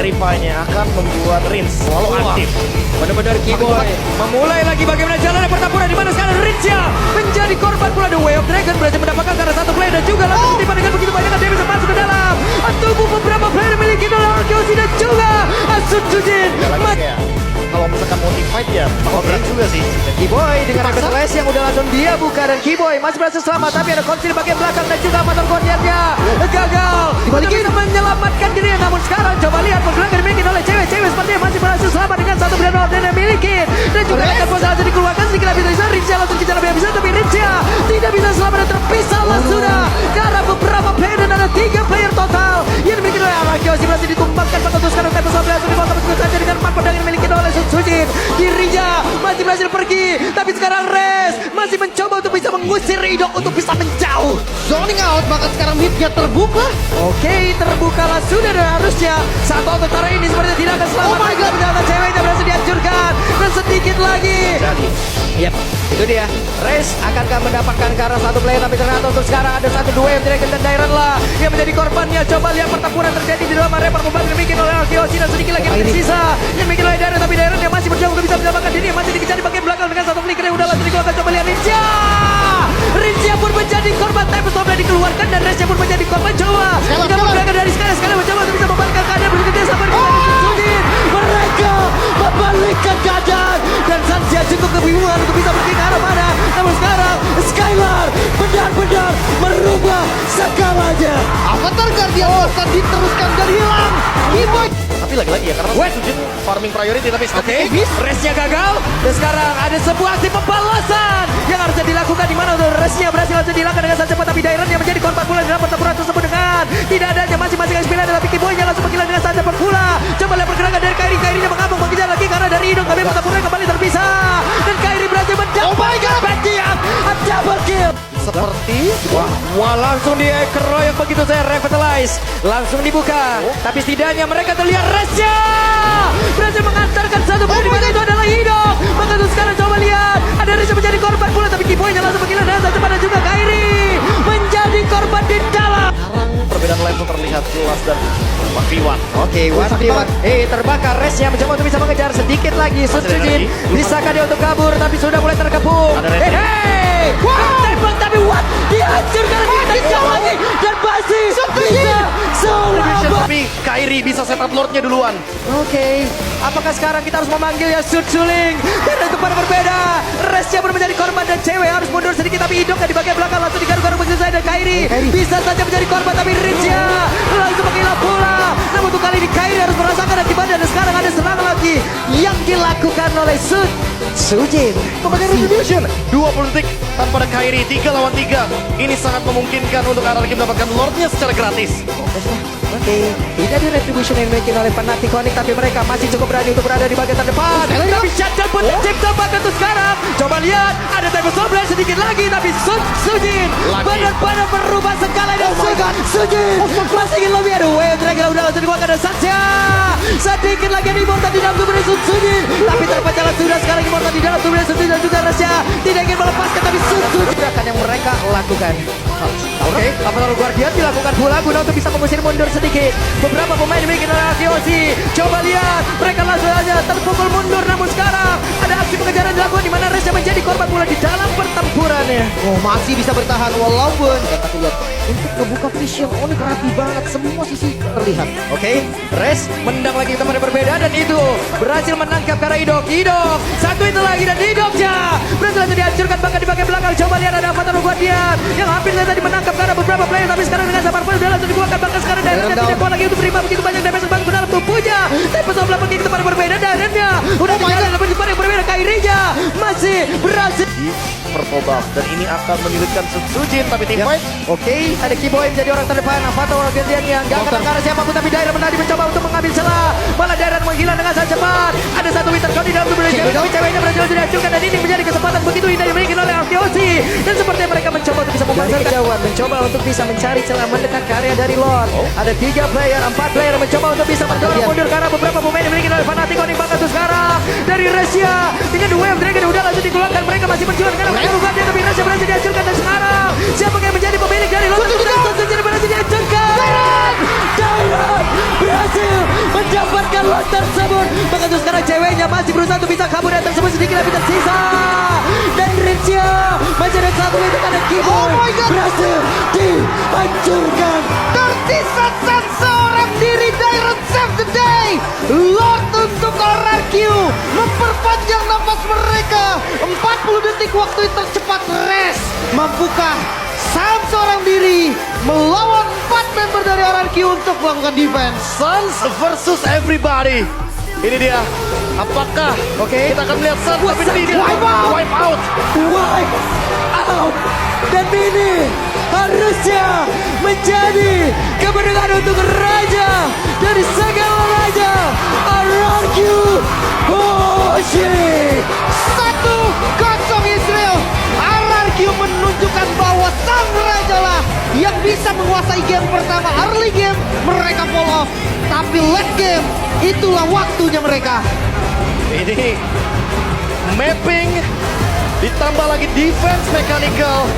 Terrify-nya akan membuat Rins selalu aktif. Benar-benar Keyboy memulai lagi bagaimana jalannya pertempuran di mana sekarang Rinja menjadi korban pula. The Way of Dragon berhasil mendapatkan karena satu player dan juga langsung tiba dengan begitu banyak damage masuk ke dalam tubuh beberapa player memiliki Arkeosi dan juga Sun Jujin. Kalau misalkan motivate ya bakal berat juga sih. Keyboy dengan Everlast yang udah langsung dia buka dan Keyboy masih berhasil selamat tapi ada konsil bagian belakang dan juga motor koordinatnya gagal. Dibalikin menyelamatkan diri namun sekarang coba lihat pergerakan dimiliki oleh cewek-cewek sepertinya masih berhasil selamat dengan satu brand order yang dimiliki dan juga akan langsung dikeluarkan sedikit lebih bisa Rinja langsung kejar lebih bisa tapi Rinja tidak bisa selamat dan terpisah sudah karena beberapa player dan ada 3 player total yang dimiliki oleh Arkeosi berhasil ditumbangkan untuk sekarang tempo sampai langsung dibawa saja dengan 4 pedang yang dimiliki oleh Sun Jujin. Dirinya masih berhasil pergi tapi sekarang Res masih mencoba untuk bisa mengusir Idok untuk bisa menjauh. Zoning out, bahkan sekarang midnya terbuka. Oke, terbukalah sudah dan harusnya satu antara ini sepertinya tidak akan selamat. Oh my god, ternyata ceweknya berhasil dihancurkan dan sedikit lagi. Jadi Yap, itu dia. Res akankah mendapatkan karena satu player tapi ternyata untuk sekarang ada satu dua yang Dragon dan Dairon lah yang menjadi korbannya. Coba lihat pertempuran terjadi di dalam area permukaan yang dibikin oleh Arkeosi dan sedikit lagi yang tersisa yang dibikin oleh Dairon tapi Dairon yang masih berjuang untuk bisa menyelamatkan diri yang masih dikejar di bagian belakang dengan satu flicker yang udah langsung dikeluarkan. Coba lihat Rinja pun menjadi korban tapi sudah dikeluarkan dan Resnya pun menjadi korban. Coba tidak menggunakan dari sekali mencoba untuk bisa membalikkan keadaan begitu dia sampai dengan Jujin. Mereka membalikkan keadaan dan Sansia cukup kebingungan untuk bisa pergi ke arah mana. Namun sekarang Skylar benar-benar merubah segalanya. Avatar Guardian Master diteruskan dan hilang. Keyboy. tapi lagi-lagi ya karena Sujin farming priority tapi Oke, resnya gagal dan sekarang ada sebuah aksi pembalasan yang harusnya dilakukan di mana resnya berhasil langsung dilakukan dengan sangat cepat tapi Dairon yang menjadi korban pula dalam pertempuran tersebut dengan tidak adanya masing-masing XP tapi Keyboy-nya langsung menghilang dengan sangat cepat pula. Coba lihat pergerakan dari Kairi-nya mengamuk mengejar lagi karena dari Idong tapi pertempuran kembali terpisah dan Kairi berhasil mendapatkan backup double kill. seperti Wah langsung dikeroyok begitu saya revitalize langsung dibuka tapi setidaknya mereka terlihat resnya berhasil mengantarkan satu poin di mana itu adalah Idong. Maka itu sekarang coba lihat ada resnya menjadi korban pula tapi Keyboy-nya langsung menghilang dan cepat dan juga Kairi menjadi korban di dalam. sekarang perbedaan level terlihat jelas dan 1v1. Oke, 1v1. Terbakar resnya mencoba untuk bisa mengejar sedikit lagi. Sun Jujin bisakah dia untuk kabur tapi sudah mulai terkepung. Tembak tapi what? Dihancurkan lagi lagi dan masih bisa selamat. Tapi Kairi bisa setup Lordnya duluan. Oke, apakah sekarang kita harus memanggil ya Sun Suling? Karena itu pada berbeda. Resnya pun menjadi korban dan cewek harus mundur sedikit tapi Idong di bagian belakang langsung digaruk-garuk begitu saja dan Kairi bisa saja menjadi korban tapi Rinja langsung menghilang pula. Namun untuk kali ini Kairi harus merasakan akibatnya dan sekarang ada serangan lagi yang dilakukan oleh Sun Jujin. Sebagai retribution 20 detik tanpa ada Kairi 3 lawan 3. Ini sangat memungkinkan untuk RRQ mendapatkan Lordnya secara gratis. Oke, tidak di retribution yang dimiliki oleh Fnatic tapi mereka masih cukup berani untuk berada di bagian terdepan. Tapi shutdown pun tercipta bahkan untuk sekarang. Coba lihat, ada Tempo Sombra sedikit lagi tapi Sun Jujin benar-benar berubah segala dan Jujin masih ingin lebih. Aduh, Dragon udah langsung dikeluarkan dan Satya sedikit lagi yang Immortal di dalam tubuh Sun Jujin tapi terpecah sudah sekarang Immortal di dalam tubuh Sun Jujin dan juga Rasya tidak ingin melepaskan tapi Sun Jujin gerakan yang mereka lakukan. Oke, Avatar Guardian dilakukan pula guna untuk bisa mengusir mundur sedikit beberapa pemain dimiliki oleh Arkeosi. Coba lihat, mereka langsung saja terpukul mundur namun sekarang ada aksi pengejaran dilakukan di mana Resya menjadi korban pula di dalam pertempurannya. Oh, masih bisa bertahan walaupun tapi lihat untuk membuka vision Onyx rapi banget, semua sisi terlihat. Oke, Res mendang lagi teman yang berbeda dan itu berhasil menangkap karena Idok satu itu lagi dan Idoknya berhasil langsung dihancurkan bahkan di bagian belakang. Coba lihat ada Avatar Guardian yang hampir saja menangkap karena beberapa player tapi sekarang dengan sabar pun sudah langsung dibuangkan bahkan sekarang Daironnya tidak kuat lagi untuk terima begitu banyak damage yang ke dalam tubuhnya. Tapi sebelah pergi ke tempat yang berbeda Daironnya udah tinggal dalam tempat yang berbeda. Kairi-nya masih berhasil Di purple buff dan ini akan menyulitkan Sujin tapi tim fight. Oke, ada Keyboy menjadi orang terdepan. Avatar Guardian yang gak kena karena siapapun tapi Dairon tadi mencoba untuk mengambil celah. Malah Dairon menghilang dengan sangat cepat. Ada satu winter cloud di dalam tubuh cewek tapi ceweknya berhasil dihancurkan dan ini menjadi kesempatan begitu indah yang dimiliki oleh Arkeosi dan sepertinya mereka mencoba untuk bisa memanfaatkan kejauhan, mencoba untuk bisa mencari celah mendekat ke area dari Lord. Ada 3 player, 4 player mencoba untuk bisa mendorong mundur karena beberapa pemain dimiliki oleh Fnatic bahkan tuh sekarang dari Resya dengan The Wave Dragon udah langsung dikeluarkan. Mereka masih berjuang karena mereka bukan dia tapi Resya berhasil dihancurkan dan sekarang siapa yang menjadi pemilik dari Lord? Berhasil dihancurkan. Dairon berhasil mendapat dengan lot tersebut. Maka tuh sekarang ceweknya masih berusaha untuk bisa kabur dan tersebut sedikit lebih tersisa. Dan Rincia masih ada satu itu karena keyboard. Oh my God. Berhasil dihancurkan. Tersisa seorang diri Dairon save the day. Lord untuk RRQ memperpanjang nafas mereka. 40 detik waktu tercepat rest. Mampukah Sam seorang diri melawan 4 member dari RRQ untuk melakukan defense? Suns versus everybody. Ini dia. Apakah kita akan melihat Suns tapi ini dia Wipe out. wipe out. Wipe out. Dan ini harusnya menjadi kemenangan untuk raja dari segala raja RRQ Hoshi. 1-0 Israel. RRQ menunjukkan bahwa sang raja lah yang bisa menguasai game pertama. Early game mereka fall off, tapi late game itulah waktunya mereka. Ini mapping ditambah lagi defense mechanical